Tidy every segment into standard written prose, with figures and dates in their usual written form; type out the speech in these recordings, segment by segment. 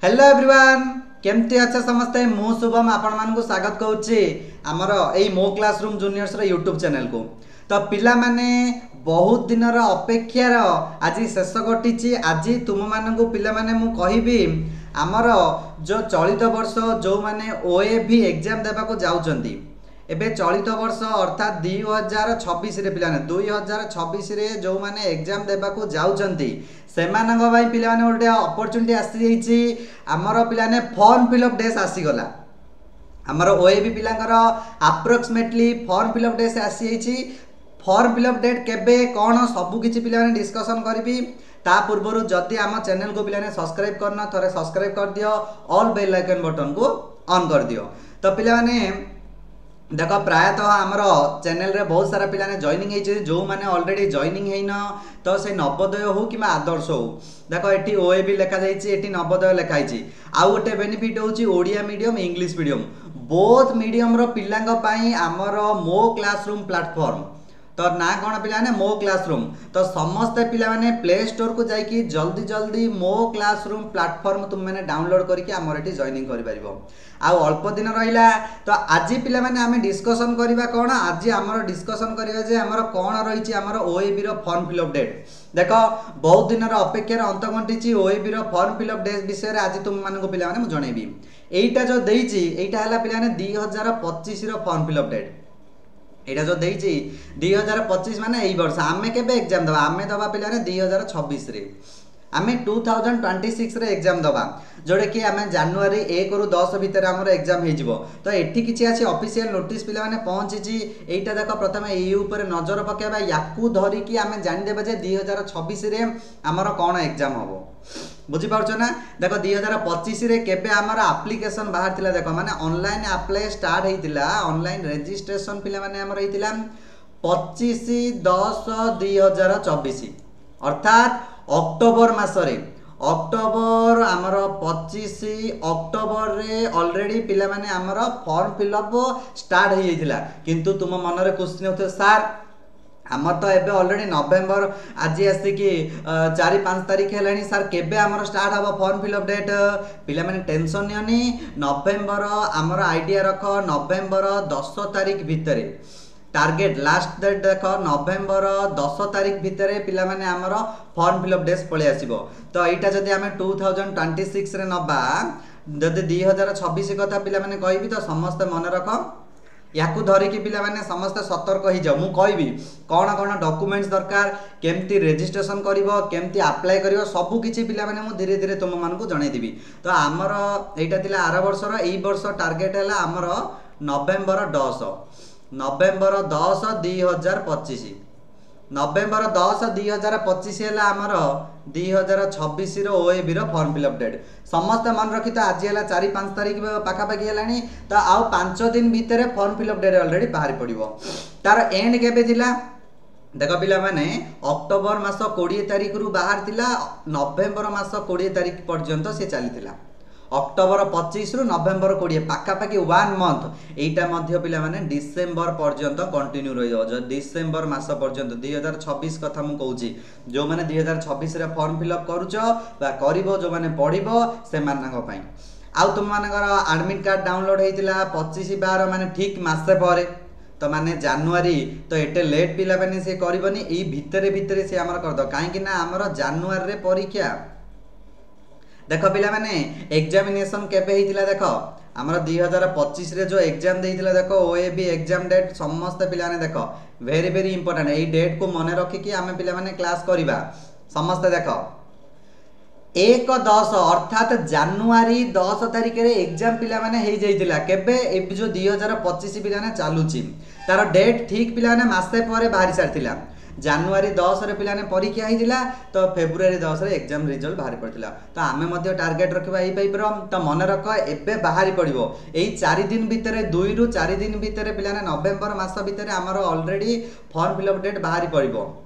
Hello everyone केमती अच्छे समस्ते मु शुभम आपण मानकु स्वागत करूची हमर एई मो क्लासरूम जूनियर्स रो यूट्यूब चैनल को। तो पिला माने बहुत दिन अपेक्षार आज शेष घटी। आज तुम मानकु पिला माने मु कहिबी हमर जो चलित वर्ष जो माने ओएबी एग्जाम देबा को जाउचंती एबे चलित वर्ष अर्थात 2026 रे पिलाने 2026 रे जो माने एग्जाम देबा को जाउचंती सेमानक भाई पिलाने गोटे अपॉर्चुनिटी आसी जाइछि। हमर पिलाने फॉर्म फिलअप डेस आसी गला। हमर ओएबी पिलांकर अप्रोक्सीमेटली फॉर्म फिलअप डेस आसी जाइछि। फॉर्म फिलअप डेट केबे कोन सबु किछि पिलाने डिस्कशन करबी। ता पूर्वरु जदि आम चैनल को पिलाने सब्सक्राइब करना थरे सब्सक्राइब कर दियो, ऑल बेल आइकन बटन को ऑन कर दियो। तो पिलाने देख प्रायतः आमर चैनल रे बहुत सारा पिलाने जॉइनिंग होइछि। जो माने ऑलरेडी जॉइनिंग हैन तो से नवोदय हो कि आदर्श हो देख एटी ओएबी लिखा जाइछि, एटी नवोदय लिखा जाइछि। आ गोटे बेनिफिट होछि Odia medium English medium both medium रो पिलांग पई आमर मो क्लासरूम प्लेटफॉर्म तो ना कौन पिलाने मो क्लासरूम। तो समस्त पिला माने प्ले स्टोर को जाइकी जल्दी जल्दी मो क्लासरूम प्लेटफॉर्म तुम मैंने डाउनलोड करके आमर एटी जॉइनिंग करि परिबो। आ अल्प दिन रहिला तो आज पिला माने आमे डिस्कशन करिबा कोन आज आमर डिस्कशन करिबा जे आमर कोन रहिछि आमर ओएबी रो फॉर्म फिलअप डेट। देखो बहुत दिन रो अपेक्षार अंत घंटिछि ओएबी रो फॉर्म फिलअप डेट विषय रे आज तुम मानको पिला माने मु जणैबी। एइटा जो देइछि एइटा हला पिला माने 2025 रो फॉर्म फिलअप डेट। एटा जो देइछि 2025 माने एई वर्ष आमे केबे एग्जाम दबा आमे दबा पिला ने 2026 रे आमे 2026 रे एग्जाम दबा जोड़े कि आमे जनवरी 1 रु 10 भीतर हमर एग्जाम हे जिवो। तो एठी किछि अछि ऑफिशियल नोटिस पिला माने पहुंची। एइटा देखो प्रथमे एई ऊपर नजर पकेबा याकू धरि कि आमे जानि देबा जे 2026 रे हमर कोन एग्जाम होबो। बुझी पाउछ ना। देखो 2025 रे केबे हमर एप्लीकेशन बाहर थिला देखो माने ऑनलाइन अप्लाई स्टार्ट हेतिला ऑनलाइन रजिस्ट्रेशन पिला माने हमर हेतिला 25/10/2024 अर्थात अक्टोबर मासरे अक्टोबर आमर 25 अक्टोबर रे ऑलरेडी पिला माने आमर फॉर्म फिलअप स्टार्ट हे जाइतिला। किंतु तुम मन रे क्वेश्चन होते सर आमर तो एबे ऑलरेडी नवेम्बर आज आसी कि 4-5 तारीख हेलानी सर केबे आमर स्टार्ट हबो फॉर्म फिलअप डेट। पिला माने टेंशन नियनी नवेम्बर आमर आइडिया रख नवेम्बर 10 तारीख भितरे टार्गेट लास्ट डेट देख नवेम्बर 10 तारीख भितरे पिला माने आमर फॉर्म फिलअप डेट पळे आसीबो। तो एटा जदि आमे 2026 रे नबा जदि 2026 कथा पिला माने कहबी तो समस्त मन रख याकू धरिकी पिला माने समस्त सतर्क हो जाओ। मु कहबी कौन कौन डॉक्यूमेंट्स दरकार केमती रजिस्ट्रेशन करिवो केमती अप्लाई करिवो सबु किछि पिला माने मु धीरे धीरे तुम मानकु जणाई देबी। तो आमर एटा थिला आर वर्ष रो एई वर्ष टार्गेट हैला आमर नवेम्बर 10 2025 नवेम्बर 10 2025 हैला आमर 2026 रो ओएबी रो फॉर्म फिलअप डेट। समस्त मन रखी तो आज है 4-5 तारीख पाखा पाखी है तो आउ 5 दिन भितर फॉर्म फिलअप डेट ऑलरेडी बाहर पड़ो। तार एंड केबे थिला देखो पिला माने अक्टोबर मास 20 तारीख रु बाहर थिला नवेम्बर मास 20 तारीख पर्यंत से चली अक्टोबर 25 रु नवेम्बर 20 पाखा पाखी 1 मंथ एटा मध्य पिला माने डिसेंबर पर्यंत कंटिन्यू रही जो डिसेंबर मास पर्यंत 2026 कथा मु कहूची। जो माने 2026 रे फॉर्म फिलअप करूचो बा करिवो जो माने पढिबो से मानक पई आउ तुम मानकर एडमिट कार्ड डाउनलोड हेतिला 25/12 माने ठीक मासे परे तो माने जनवरी तो एटे लेट पिला माने से करबनी एई भितरे भितरे से हमर कर दो काहे कि ना हमर जनवरी रे परीक्षा देखो पिला माने एग्जामिनेशन केबे हितिला देखो हमर 2025 रे जो एग्जाम देइतिला देखो ओएबी एग्जाम डेट समस्त पिला ने देखो वेरी वेरी इंपोर्टेंट एई डेट को मने रखी कि हमें पिला माने क्लास करिबा समस्त देखो 1-10 अर्थात जनवरी 10 तारिख रे एग्जाम पिला माने हे जाइतिला केबे ए जो 2025 पिला ने चालुची तार डेट ठीक पिला ने मासे परे बाहरी सारथिला जनवरी 10 रे पिला ने परीक्षा हितिला तो फेब्रुआरी 10 रे एग्जाम रिजल्ट बाहरी पड़तिला। तो आमे मध्य टार्गेट रखबा एई पाइप रो तो मन रख एबे बाहरी पड़िबो एई 4 दिन भितरे 2 रु 4 दिन भितरे पिला ने नवेम्बर मास भितरे हमर ऑलरेडी फॉर्म फिलअप डेट बाहरी पड़िबो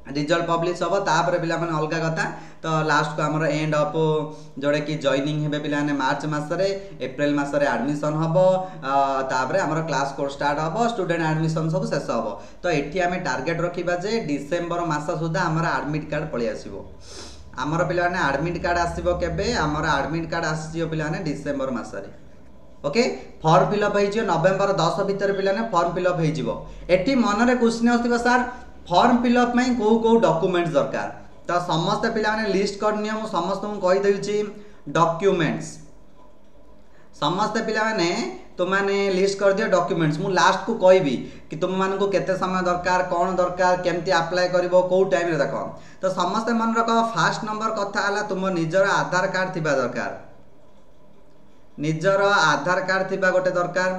रिजल्ट पब्लिश हम तापर पिला माने अलग कथा। तो लास्ट को हमर एंड अप जोड़े कि जॉइनिंग हेबे पिला ने मार्च मासरे एप्रिल मासरे एडमिशन हबो तापर हमर क्लास कोर्स स्टार्ट हबो स्टूडेंट एडमिशन सब शेष हबो। तो एठी हमें टार्गेट रखिबा जे डिसेंबर मास सुधा हमर एडमिट कार्ड पळि आसीबो। आमर पिलाने एडमिट कार्ड आसीबो केबे आमर एडमिट कार्ड आसीजियो पिलाने डिसेंबर मासरे ओके फॉर्म फिलअप हो नवेम्बर 10 भितर पिलाने फॉर्म फिलअप हो एटी मनरे क्वेश्चन आसथिबो सर फॉर्म फिलअप में को डॉक्यूमेंट्स दरकार तो समस्त पिलाने लिस्ट करनियो मु समस्त को कहि देउची डॉक्यूमेंट्स समस्त पिलाने तुमने लिस्ट कर दियो डॉक्यूमेंट्स मु लास्ट को कहबी कि तुम मान को केते समय दरकार कौन दरकार केमती अप्लाई करिवो को टाइम रे देखो तो समस्त मन रख फास्ट नंबर कथा हला तुम निजर आधार कार्ड थिबा दरकार निजर आधार कार्ड थिबा गोटे दरकार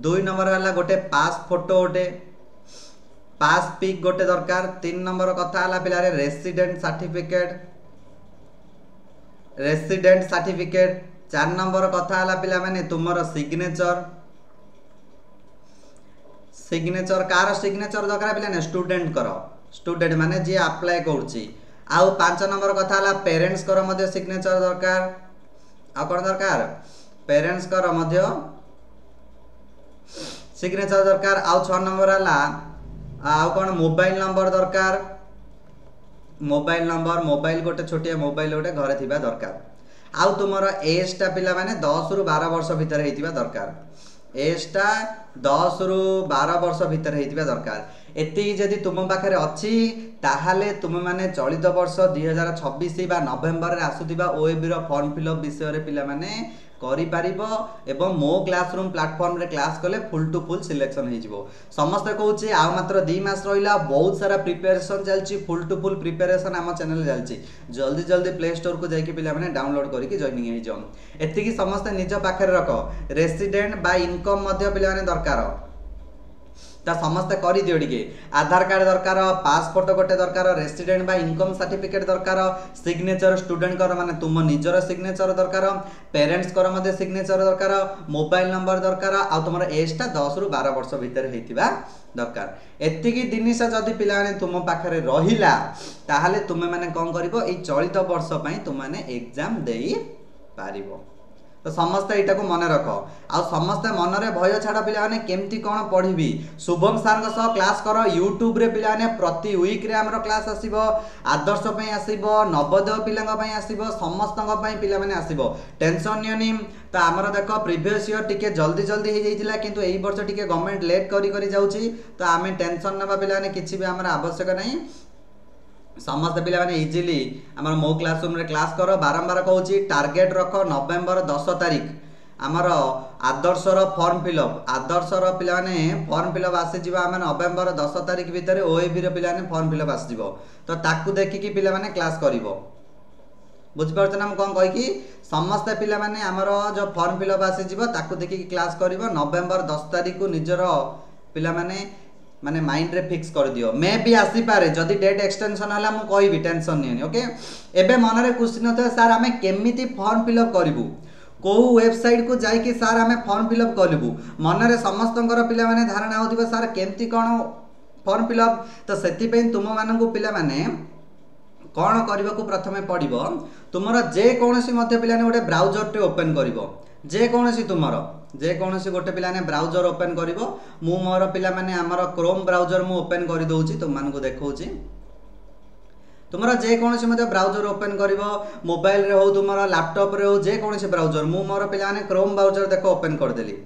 2 नंबर हला गोटे पास फोटो गोटे पास पिक गोटे दरकार 3 नंबर कथा हला पिलारे रेसिडेंट सर्टिफिकेट 4 नंबर कथा हला पिला माने तुमर सिग्नेचर कार सिग्नेचर दरकार पिला ने स्टूडेंट माने जे अप्लाई करछि आउ 5 नंबर कथा हला पेरेंट्स कर मध्ये सिग्नेचर दरकार आ कोन दरकार पेरेंट्स कर मध्ये सिग्नेचर दरकार आउ 6 नंबर हला आउ कोन मोबाइल नंबर दरकार मोबाइल गोटे छोटिया मोबाइल गोटे घरे थिबा दरकार आउ तुमर एज टा पिला माने 10 रु 12 वर्ष भीतर हेतिबा दरकार एज टा 10 रु 12 वर्ष भीतर हेतिबा दरकार एति जदि तुम पाखरे अछि ताहाले तुम माने चलित वर्ष 2026 बा नवेम्बर रे आसुतिबा ओएबी रो फॉर्म फिलअप विषय रे पिला माने करि पारिबो एवं मो क्लासरूम प्लेटफॉर्म रे क्लास कले फुल टू फुल सिलेक्शन हे जिवो समस्त कहूची आ मात्र 2 मास रहिला बहुत सारा प्रिपरेशन चलची फुल टू फुल प्रिपरेशन हम चैनल चलची जल्दी प्ले स्टोर को जाई कि पिला माने डाउनलोड करी कि जॉइनिंग हे जाओ एति की समस्त निज पाखरे रख रेसिडेंट बा इनकम मध्ये पिला माने दरकार ता समस्त करी दियो टिके आधार कार्ड दरकार पासपोर्ट गोटे दरकार रेसिडेंट बा इनकम सर्टिफिकेट दरकार सिग्नेचर स्टूडेंट कर माने तुम निजर सिग्नेचर दरकार पेरेंट्स कर मध्ये सिग्नेचर दरकार मोबाइल नंबर दरकार आ तुमर एज टा 10 रु 12 वर्ष भीतर हेतिबा दरकार एति की जिनिस जदी पिला माने तुम पाखरे रहिला ताहाले तुमे माने कोन करिवो ए चलित वर्ष पई तुम माने एग्जाम देई पारिबो तो समस्त एटा को मन रख आ समस्त मन रे भय छाड़ पिला माने केमती कोन पढिबी शुभम सर का सह क्लास कर YouTube रे पिला माने प्रति वीक रे हमरो क्लास आसीबो आदर्श पई आसीबो नवोदय पिलांग पई आसीबो समस्तंग पई पिला माने आसीबो टेंशन नियनी तो हमरो देखो प्रीवियस ईयर टिके जल्दी हे जाइतिला किंतु एई वर्ष टिके गवर्नमेंट लेट करी जाउची तो आमे टेंशन नबा पिला माने किछि भी हमर आवश्यक नहीं समस्त पिला माने इजीली हमर मो क्लासरूम रे क्लास करो बारंबार कहूची टार्गेट रखो नवेम्बर 10 तारिख हमर आदर्श रो फॉर्म फिलअप पिला माने फॉर्म फिलअप आसी जिवो हम नवेम्बर 10 तारिख भीतर ओएबी रो पिला माने फॉर्म फिलअप आसी जिवो तो ताकू देखि कि पिला माने क्लास करिवो बुझ परछ ना हम कोन कहि कि समस्त पिला माने हमर जो फॉर्म फिलअप आसी जिवो ताकू देखि कि क्लास करिवो नवेम्बर 10 तारिख को निजर पिला माने माइंड रे फिक्स कर दियो मे भी आसी पारे जदी डेट एक्सटेंशन हला मु कहबी टेंशन नहीं ओके एबे मन रे क्वेश्चन तो सर हमें केमिति फॉर्म फिलअप करिवु को वेबसाइट को जाई कि सर हमें फॉर्म फिलअप करिवु मन रे समस्तंकर पिला माने धारणा होतिबो सर केमति कोन फॉर्म फिलअप तो सेति पे तुम मानन को पिला माने कोन करबा को प्रथमे पडिबो तुमरा जे कोनोसी मध्य पिला ने गोटे ब्राउजर टे ओपन करिवो जे कोनोसी गोटे पिला ने ब्राउजर ओपन करिवो मु मोर पिला माने हमर क्रोम ब्राउजर मु ओपन करि दउची तुम मान को देखौची तुमरा जे कोनोसी मध्य ब्राउजर ओपन करिवो मोबाइल रे हो तुमरा लैपटॉप रे हो जे कोनोसी ब्राउजर मु मोर पिला ने क्रोम ब्राउजर देखो ओपन कर देली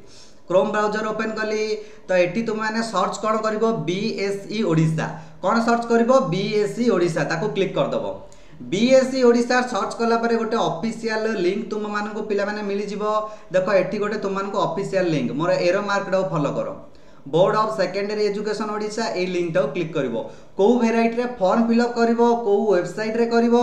क्रोम ब्राउजर ओपन कली तो एटी तुम माने सर्च कोन करिवो बीएसई ओडिसा कोन सर्च करिवो बीएसई ओडिसा ताको क्लिक कर दबो बीएसई ओडिसा सर्च कला परे गोटे ऑफिशियल लिंक तुम मान को पिला माने मिली जिवो देखो एटी गोटे तुम मान को ऑफिशियल लिंक मोर एरो मार्क डाउ फॉलो करो board of secondary education Odisha ए लिंक टाउ क्लिक करिवो को वेराइटी रे फॉर्म फिलअप करिवो को वेबसाइट रे करिवो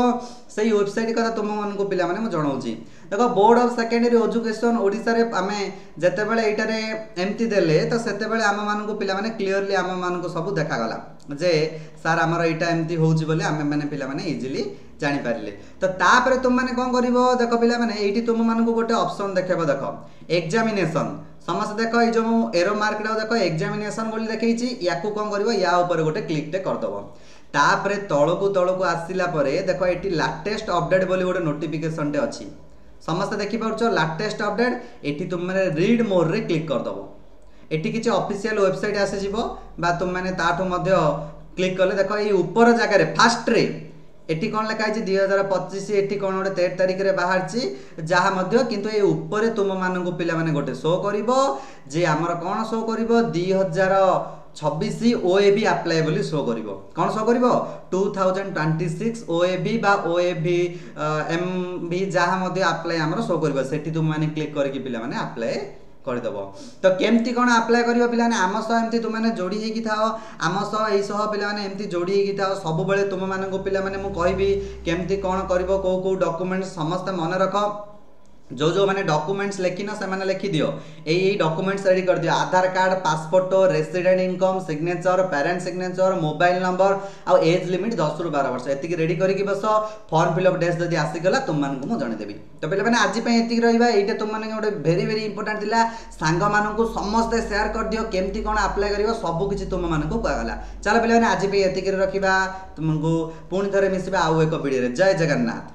सेही वेबसाइट कथा तुम मान को पिला माने म जणाउची देखो board of secondary education Odisha रे आमे जते बेले एटा रे एमती देले तो सेते बेले आम मान को पिला माने क्लियरली आम मान को सब देखा गला जे सर हमर एटा एमती होउची बोले आमे माने पिला माने इजीली जानि पारिले तो तापर तुम माने कोन करिवो देखो पिला माने एटी तुम मान को गोटे ऑप्शन देखेबो देखो एग्जामिनेशन समस्त देखो ए जो एरो मार्क डाउ देखो एग्जामिनेशन बोली देखैची याकू कोन करिवो या ऊपर गोटे क्लिक टे कर दबो तापर तळको आसिला परे देखो एटी लेटेस्ट अपडेट बोली गोटे नोटिफिकेशन टे अछि समस्त देखि पाउछो लेटेस्ट अपडेट एटी तुम माने रीड मोर रे क्लिक कर दबो एटी किछि ऑफिशियल वेबसाइट आसे जिवो बा तुम माने ताठो मध्य क्लिक करले देखो ए ऊपर जगह रे फास्ट रे एटी कौन लिखाई 2025 एटी कौन गोटे 13 तारिख रे बाहर जहाँ मध्य किंतु ए ऊपर तुम मानक पिला माने गोटे शो करिवो जे हमर कौन शो करिवो 2026 ओएबी अप्लाई बोली शो करिवो कौन शो करिवो 2026 ओएबी बा ओएबी एमबी जहाँ मध्य अप्लाई हमर शो करिवो सेठी तुम माने क्लिक करके पिला माने अप्लाई करदेव तो केमती कौन अप्लाई कर पे आम सह एमती तुमने जोड़ी होगी थाओ आम सह यही पे एमती जोड़ी होगी थाओ सब बेले तुम मानक पे मुझे केमती कौन कर कौ डॉक्यूमेंट समस्त मन रख जो जो मैंने डॉक्यूमेंट्स लिखिन से लिखि दियो यही डॉक्यूमेंट्स रेडी कर दियो Aadhaar card passport resident income signature parent signature mobile number आ एज लिमिट 10 ରୁ 12 वर्ष एतिक रेडी करके बस फॉर्म फिलअप डेट जदि आसीगला तुम मानक मु जणे देबी तो पहले मैंने आज एतिक रहिबा एटा तुम माने गोटे वेरी वेरी इंपोर्टेंट थिला सांग मानक समस्त शेयर कर दियो केमती कोन अप्लाई करिवो सब किछि तुम मानक कहला चलो पहले मैंने आज एतिक रखिबा तुमको पुणी थरे मिसिबा आउ एक वीडियो रे जय जगन्नाथ।